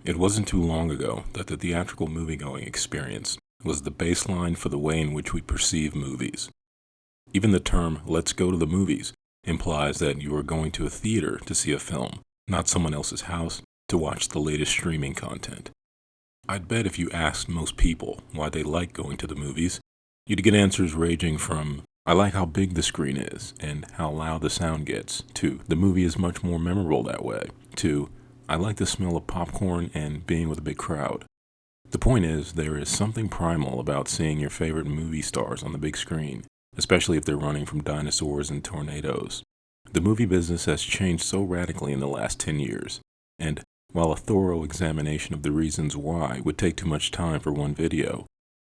It wasn't too long ago that the theatrical moviegoing experience was the baseline for the way in which we perceive movies. Even the term, let's go to the movies, implies that you are going to a theater to see a film, not someone else's house to watch the latest streaming content. I'd bet if you asked most people why they like going to the movies, you'd get answers ranging from, I like how big the screen is and how loud the sound gets, to, the movie is much more memorable that way, to, I like the smell of popcorn and being with a big crowd. The point is, there is something primal about seeing your favorite movie stars on the big screen, especially if they're running from dinosaurs and tornadoes. The movie business has changed so radically in the last 10 years, and while a thorough examination of the reasons why would take too much time for one video,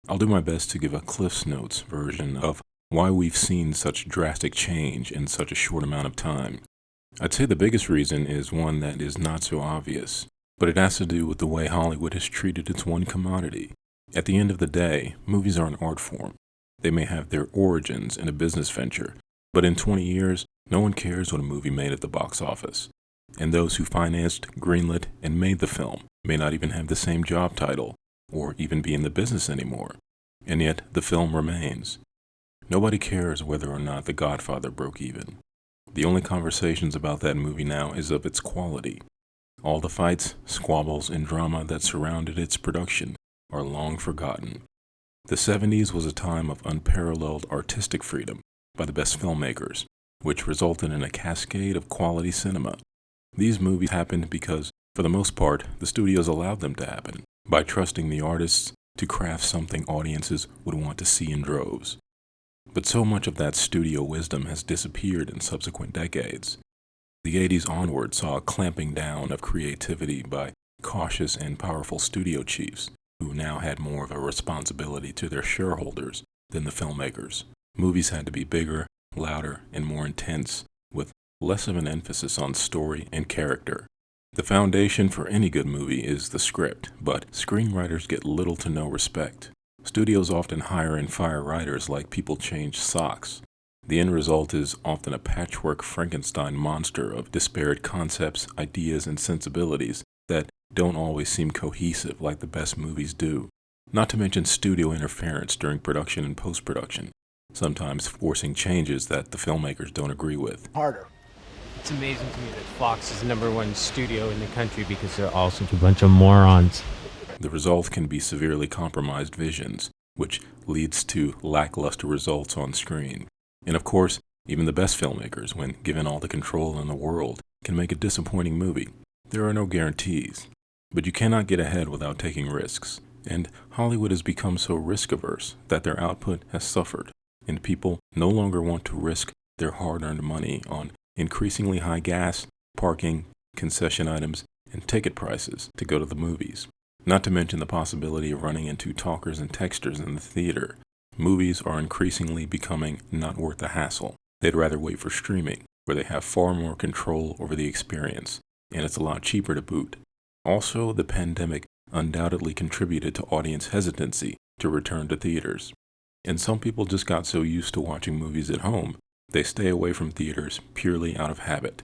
I'll do my best to give a Cliff's Notes version of why we've seen such drastic change in such a short amount of time. I'd say the biggest reason is one that is not so obvious, but it has to do with the way Hollywood has treated its one commodity. At the end of the day, movies are an art form. They may have their origins in a business venture, but in 20 years, no one cares what a movie made at the box office. And those who financed, greenlit, and made the film may not even have the same job title, or even be in the business anymore. And yet, the film remains. Nobody cares whether or not The Godfather broke even. The only conversations about that movie now is of its quality. All the fights, squabbles, and drama that surrounded its production are long forgotten. The 70s was a time of unparalleled artistic freedom by the best filmmakers, which resulted in a cascade of quality cinema. These movies happened because, for the most part, the studios allowed them to happen, by trusting the artists to craft something audiences would want to see in droves. But so much of that studio wisdom has disappeared in subsequent decades. The 80s onward saw a clamping down of creativity by cautious and powerful studio chiefs, who now had more of a responsibility to their shareholders than the filmmakers. Movies had to be bigger, louder, and more intense, with less of an emphasis on story and character. The foundation for any good movie is the script, but screenwriters get little to no respect. Studios often hire and fire writers like people change socks. The end result is often a patchwork Frankenstein monster of disparate concepts, ideas, and sensibilities that don't always seem cohesive like the best movies do. Not to mention studio interference during production and post-production, sometimes forcing changes that the filmmakers don't agree with. Harder. It's amazing to me that Fox is the #1 studio in the country because they're all such a bunch of morons. The result can be severely compromised visions, which leads to lackluster results on screen. And of course, even the best filmmakers, when given all the control in the world, can make a disappointing movie. There are no guarantees, but you cannot get ahead without taking risks. And Hollywood has become so risk-averse that their output has suffered, and people no longer want to risk their hard-earned money on increasingly high gas, parking, concession items, and ticket prices to go to the movies. Not to mention the possibility of running into talkers and texters in the theater. Movies are increasingly becoming not worth the hassle. They'd rather wait for streaming, where they have far more control over the experience, and it's a lot cheaper to boot. Also, the pandemic undoubtedly contributed to audience hesitancy to return to theaters. And some people just got so used to watching movies at home, they stay away from theaters purely out of habit.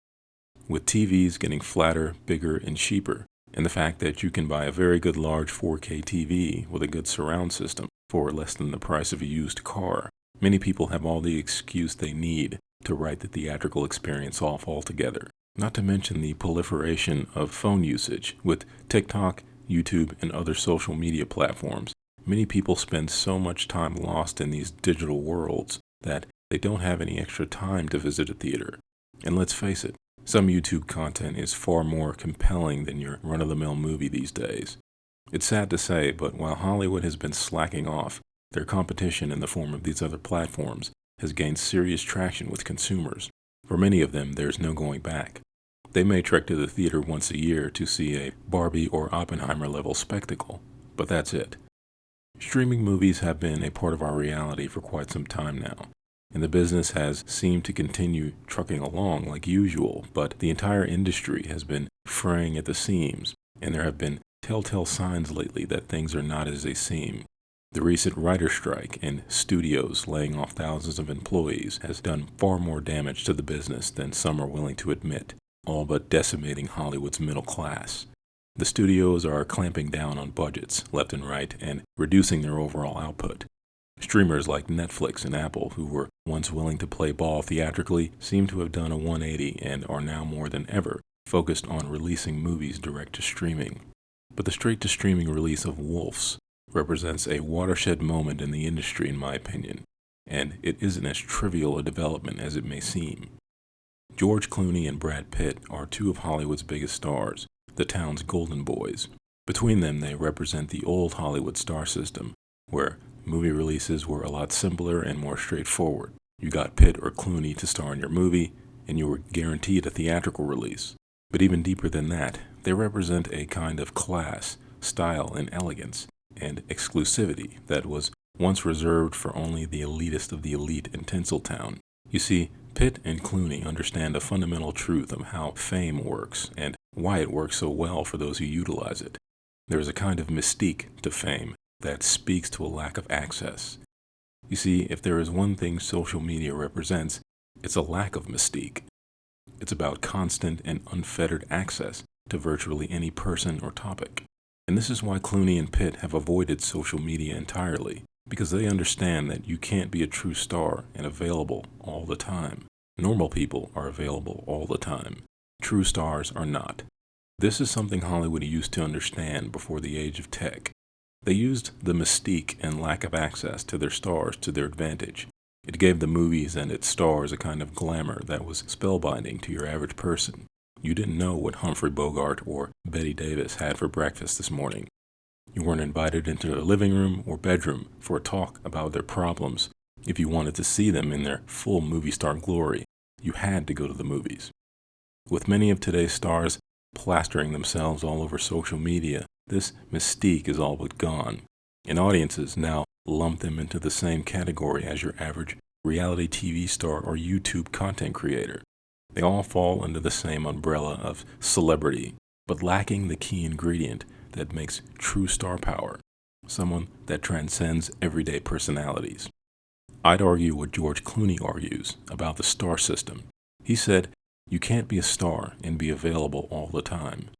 With TVs getting flatter, bigger, and cheaper, and the fact that you can buy a very good large 4K TV with a good surround system for less than the price of a used car, many people have all the excuse they need to write the theatrical experience off altogether. Not to mention the proliferation of phone usage with TikTok, YouTube, and other social media platforms. Many people spend so much time lost in these digital worlds that they don't have any extra time to visit a theater. And let's face it, some YouTube content is far more compelling than your run-of-the-mill movie these days. It's sad to say, but while Hollywood has been slacking off, their competition in the form of these other platforms has gained serious traction with consumers. For many of them, there's no going back. They may trek to the theater once a year to see a Barbie or Oppenheimer-level spectacle, but that's it. Streaming movies have been a part of our reality for quite some time now, and the business has seemed to continue trucking along like usual, but the entire industry has been fraying at the seams, and there have been telltale signs lately that things are not as they seem. The recent writer strike and studios laying off thousands of employees has done far more damage to the business than some are willing to admit, all but decimating Hollywood's middle class. The studios are clamping down on budgets left and right and reducing their overall output. Streamers like Netflix and Apple, who were once willing to play ball theatrically, seem to have done a 180 and are now more than ever focused on releasing movies direct to streaming. But the straight-to-streaming release of WOLFS represents a watershed moment in the industry, in my opinion, and it isn't as trivial a development as it may seem. George Clooney and Brad Pitt are two of Hollywood's biggest stars, the town's golden boys. Between them, they represent the old Hollywood star system, where movie releases were a lot simpler and more straightforward. You got Pitt or Clooney to star in your movie, and you were guaranteed a theatrical release. But even deeper than that, they represent a kind of class, style, and elegance, and exclusivity that was once reserved for only the elitist of the elite in Tinseltown. You see, Pitt and Clooney understand a fundamental truth of how fame works, and why it works so well for those who utilize it. There is a kind of mystique to fame that speaks to a lack of access. You see, if there is one thing social media represents, it's a lack of mystique. It's about constant and unfettered access to virtually any person or topic. And this is why Clooney and Pitt have avoided social media entirely, because they understand that you can't be a true star and available all the time. Normal people are available all the time. True stars are not. This is something Hollywood used to understand before the age of tech. They used the mystique and lack of access to their stars to their advantage. It gave the movies and its stars a kind of glamour that was spellbinding to your average person. You didn't know what Humphrey Bogart or Bette Davis had for breakfast this morning. You weren't invited into their living room or bedroom for a talk about their problems. If you wanted to see them in their full movie star glory, you had to go to the movies. With many of today's stars plastering themselves all over social media, this mystique is all but gone, and audiences now lump them into the same category as your average reality TV star or YouTube content creator. They all fall under the same umbrella of celebrity, but lacking the key ingredient that makes true star power, someone that transcends everyday personalities. I'd argue what George Clooney argues about the star system. He said, you can't be a star and be available all the time.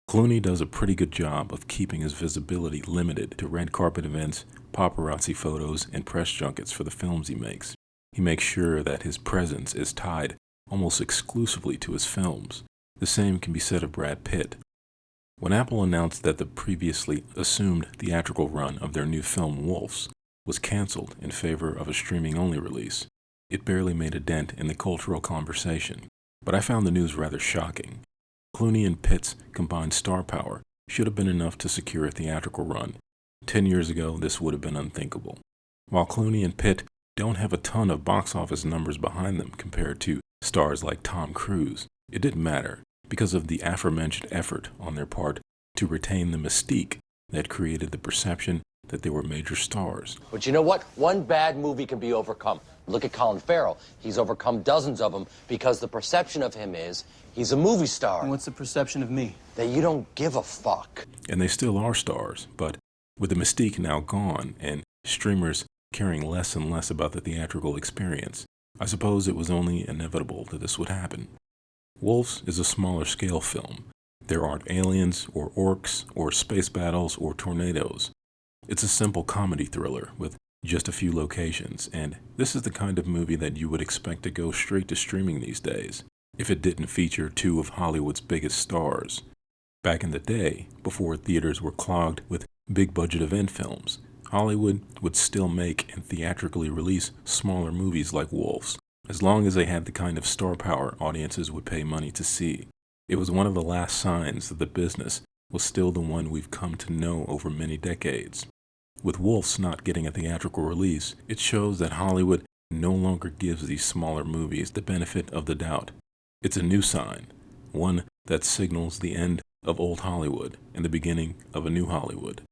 Clooney does a pretty good job of keeping his visibility limited to red carpet events, paparazzi photos, and press junkets for the films he makes. He makes sure that his presence is tied almost exclusively to his films. The same can be said of Brad Pitt. When Apple announced that the previously assumed theatrical run of their new film WOLFS was canceled in favor of a streaming-only release, it barely made a dent in the cultural conversation. But I found the news rather shocking. Clooney and Pitt's combined star power should have been enough to secure a theatrical run. 10 years ago, this would have been unthinkable. While Clooney and Pitt don't have a ton of box office numbers behind them compared to stars like Tom Cruise, it didn't matter because of the aforementioned effort on their part to retain the mystique that created the perception that they were major stars. But you know what? One bad movie can be overcome. Look at Colin Farrell. He's overcome dozens of them because the perception of him is he's a movie star. And what's the perception of me? That you don't give a fuck. And they still are stars, but with the mystique now gone and streamers caring less and less about the theatrical experience, I suppose it was only inevitable that this would happen. WOLFS is a smaller scale film. There aren't aliens or orcs or space battles or tornadoes. It's a simple comedy thriller with just a few locations, and this is the kind of movie that you would expect to go straight to streaming these days if it didn't feature two of Hollywood's biggest stars. Back in the day, before theaters were clogged with big-budget event films, Hollywood would still make and theatrically release smaller movies like WOLFS, as long as they had the kind of star power audiences would pay money to see. It was one of the last signs that the business was still the one we've come to know over many decades. With WOLFS not getting a theatrical release, it shows that Hollywood no longer gives these smaller movies the benefit of the doubt. It's a new sign, one that signals the end of old Hollywood and the beginning of a new Hollywood.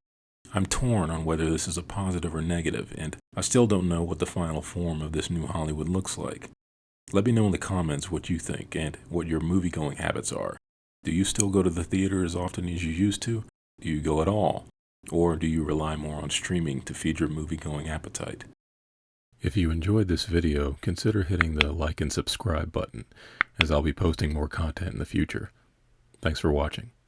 I'm torn on whether this is a positive or negative, and I still don't know what the final form of this new Hollywood looks like. Let me know in the comments what you think and what your movie-going habits are. Do you still go to the theater as often as you used to? Do you go at all? Or do you rely more on streaming to feed your movie-going appetite? If you enjoyed this video, consider hitting the like and subscribe button, as I'll be posting more content in the future. Thanks for watching.